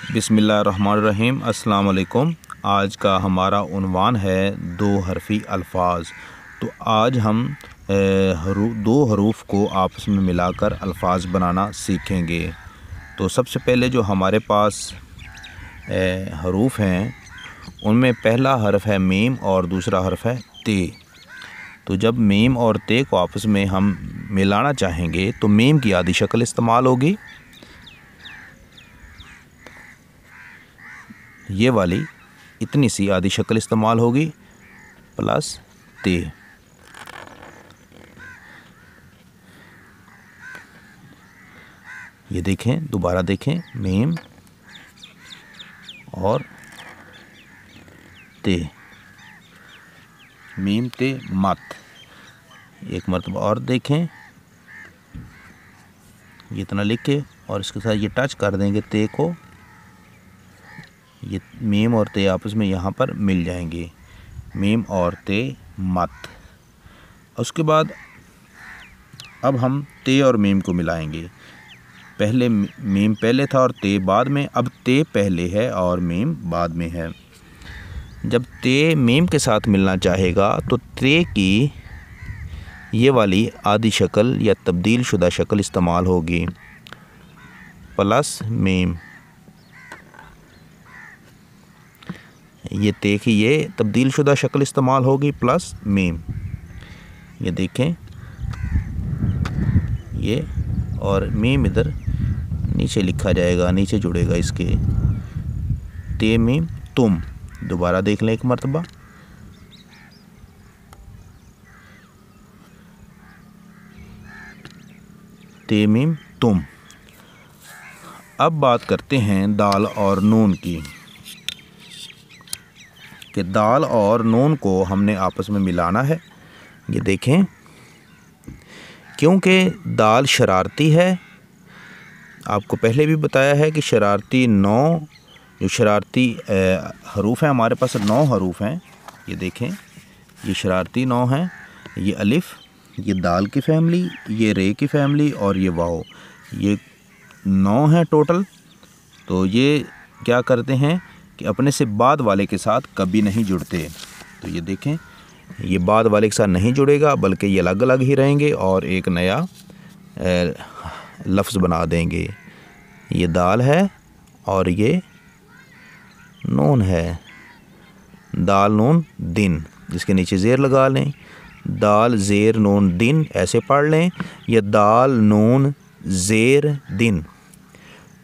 बिस्मिल्लाहिर्रहमानिर्रहीम। अस्सलाम वालेकुम। आज का हमारा उन्वान है दो हरफ़ी अल्फाज। तो आज हम दो हरूफ को आपस में मिलाकर अल्फाज बनाना सीखेंगे। तो सबसे पहले जो हमारे पास हरूफ हैं उनमें पहला हर्फ है मीम और दूसरा हर्फ है ते। तो जब मीम और ते को आपस में हम मिलाना चाहेंगे तो मीम की आधी शक्ल इस्तेमाल होगी, ये वाली इतनी सी आधी शक्ल इस्तेमाल होगी प्लस ते। ये देखें, दोबारा देखें, मीम और ते, मीम ते मत। एक मरतबा और देखें, ये इतना लिख के और इसके साथ ये टच कर देंगे ते को, ये मीम और ते आपस में यहाँ पर मिल जाएंगे, मीम और ते मत। उसके बाद अब हम ते और मीम को मिलाएंगे। पहले मीम पहले था और ते बाद में, अब ते पहले है और मीम बाद में है। जब ते मीम के साथ मिलना चाहेगा तो ते की ये वाली आधी शक्ल या तब्दील शुदा शक्ल इस्तेमाल होगी प्लस मीम। ये ते की ये तब्दील शुदा शक्ल इस्तेमाल होगी प्लस मीम। ये देखें, ये और मीम इधर नीचे लिखा जाएगा, नीचे जुड़ेगा इसके, ते मीम तुम। दोबारा देख लें एक मरतबा, ते मीम तुम। अब बात करते हैं दाल और नून की, कि दाल और नून को हमने आपस में मिलाना है। ये देखें, क्योंकि दाल शरारती है, आपको पहले भी बताया है कि शरारती 9 जो शरारती हरूफ हैं, हमारे पास 9 हरूफ हैं। ये देखें, ये शरारती 9 हैं, ये अलिफ़, ये दाल की फैमिली, ये रे की फैमिली और ये वाओ, ये 9 हैं टोटल। तो ये क्या करते हैं कि अपने से बाद वाले के साथ कभी नहीं जुड़ते। तो ये देखें, ये बाद वाले के साथ नहीं जुड़ेगा बल्कि ये अलग अलग ही रहेंगे और एक नया लफ्ज़ बना देंगे। ये दाल है और ये नून है, दाल नून दिन, जिसके नीचे ज़ेर लगा लें, दाल ज़ेर नून दिन ऐसे पढ़ लें, या दाल नून ज़ेर दिन।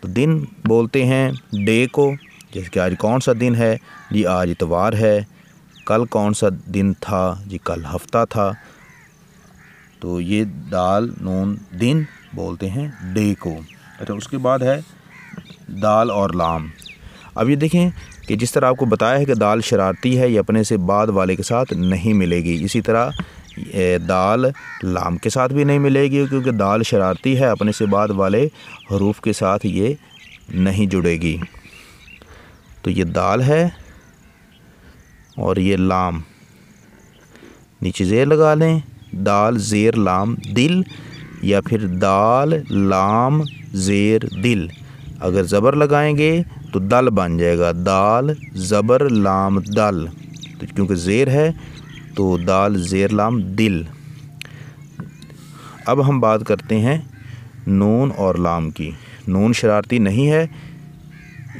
तो दिन बोलते हैं डे को, जैसे कि आज कौन सा दिन है जी, आज इतवार है। कल कौन सा दिन था जी, कल हफ्ता था। तो ये दाल नून दिन बोलते हैं डे को। अच्छा, उसके बाद है दाल और लाम। अब ये देखें कि जिस तरह आपको बताया है कि दाल शरारती है, ये अपने से बाद वाले के साथ नहीं मिलेगी। इसी तरह दाल लाम के साथ भी नहीं मिलेगी, क्योंकि दाल शरारती है, अपने से बाद वाले हरूफ के साथ ये नहीं जुड़ेगी। तो ये दाल है और ये लाम, नीचे ज़ेर लगा लें, दाल ज़ेर लाम दिल, या फिर दाल लाम ज़ेर दिल। अगर ज़बर लगाएंगे तो दल बन जाएगा, दाल ज़बर लाम दल। तो क्योंकि ज़ेर है तो दाल ज़ेर लाम दिल। अब हम बात करते हैं नून और लाम की। नून शरारती नहीं है,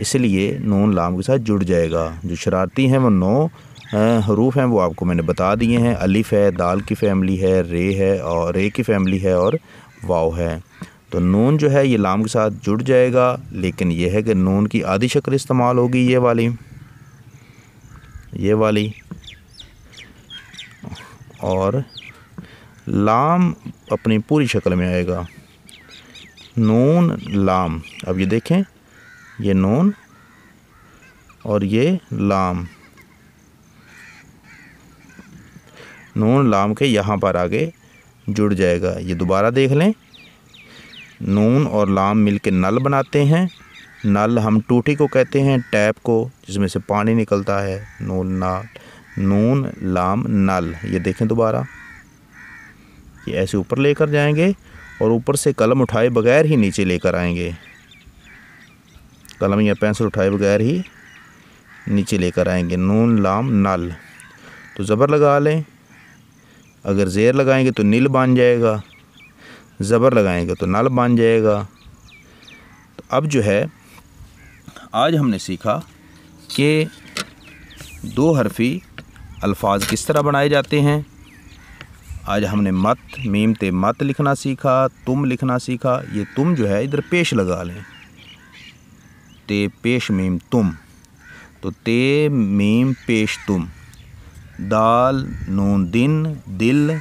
इसलिए नून लाम के साथ जुड़ जाएगा। जो शरारती हैं वो 9 हरूफ हैं, वो आपको मैंने बता दिए हैं। अलिफ़ है, दाल की फैमिली है, रे है और रे की फैमिली है और वाव है। तो नून जो है ये लाम के साथ जुड़ जाएगा, लेकिन यह है कि नून की आधी शक्ल इस्तेमाल होगी, ये वाली, और लाम अपनी पूरी शक्ल में आएगा, नून लाम। अब ये देखें, ये नून और ये लाम, नून लाम के यहाँ पर आगे जुड़ जाएगा। ये दोबारा देख लें, नून और लाम मिलके नल बनाते हैं। नल हम टूटी को कहते हैं, टैप को, जिसमें से पानी निकलता है। नून लाम नल। ये देखें दोबारा, ये ऐसे ऊपर लेकर जाएंगे और ऊपर से कलम उठाए बगैर ही नीचे लेकर आएंगे। कलम या पेंसिल उठाए बगैर ही नीचे लेकर आएंगे। नून लाम नल, तो ज़बर लगा लें। अगर ज़ेर लगाएंगे तो नील बन जाएगा, ज़बर लगाएंगे तो नल बन जाएगा। तो अब जो है आज हमने सीखा कि दो हरफी अल्फाज किस तरह बनाए जाते हैं। आज हमने मत, मीम ते मत लिखना सीखा, तुम लिखना सीखा। ये तुम जो है इधर पेश लगा लें, ते पेश मीम तुम, तो ते मीम पेश तुम। दाल नून दिन, दिल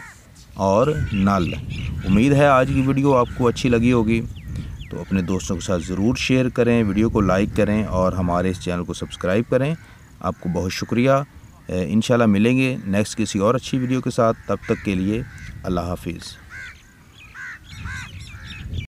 और नल। उम्मीद है आज की वीडियो आपको अच्छी लगी होगी, तो अपने दोस्तों के साथ ज़रूर शेयर करें, वीडियो को लाइक करें और हमारे इस चैनल को सब्सक्राइब करें। आपको बहुत शुक्रिया। इंशाल्लाह मिलेंगे नेक्स्ट किसी और अच्छी वीडियो के साथ। तब तक के लिए अल्लाह हाफिज़।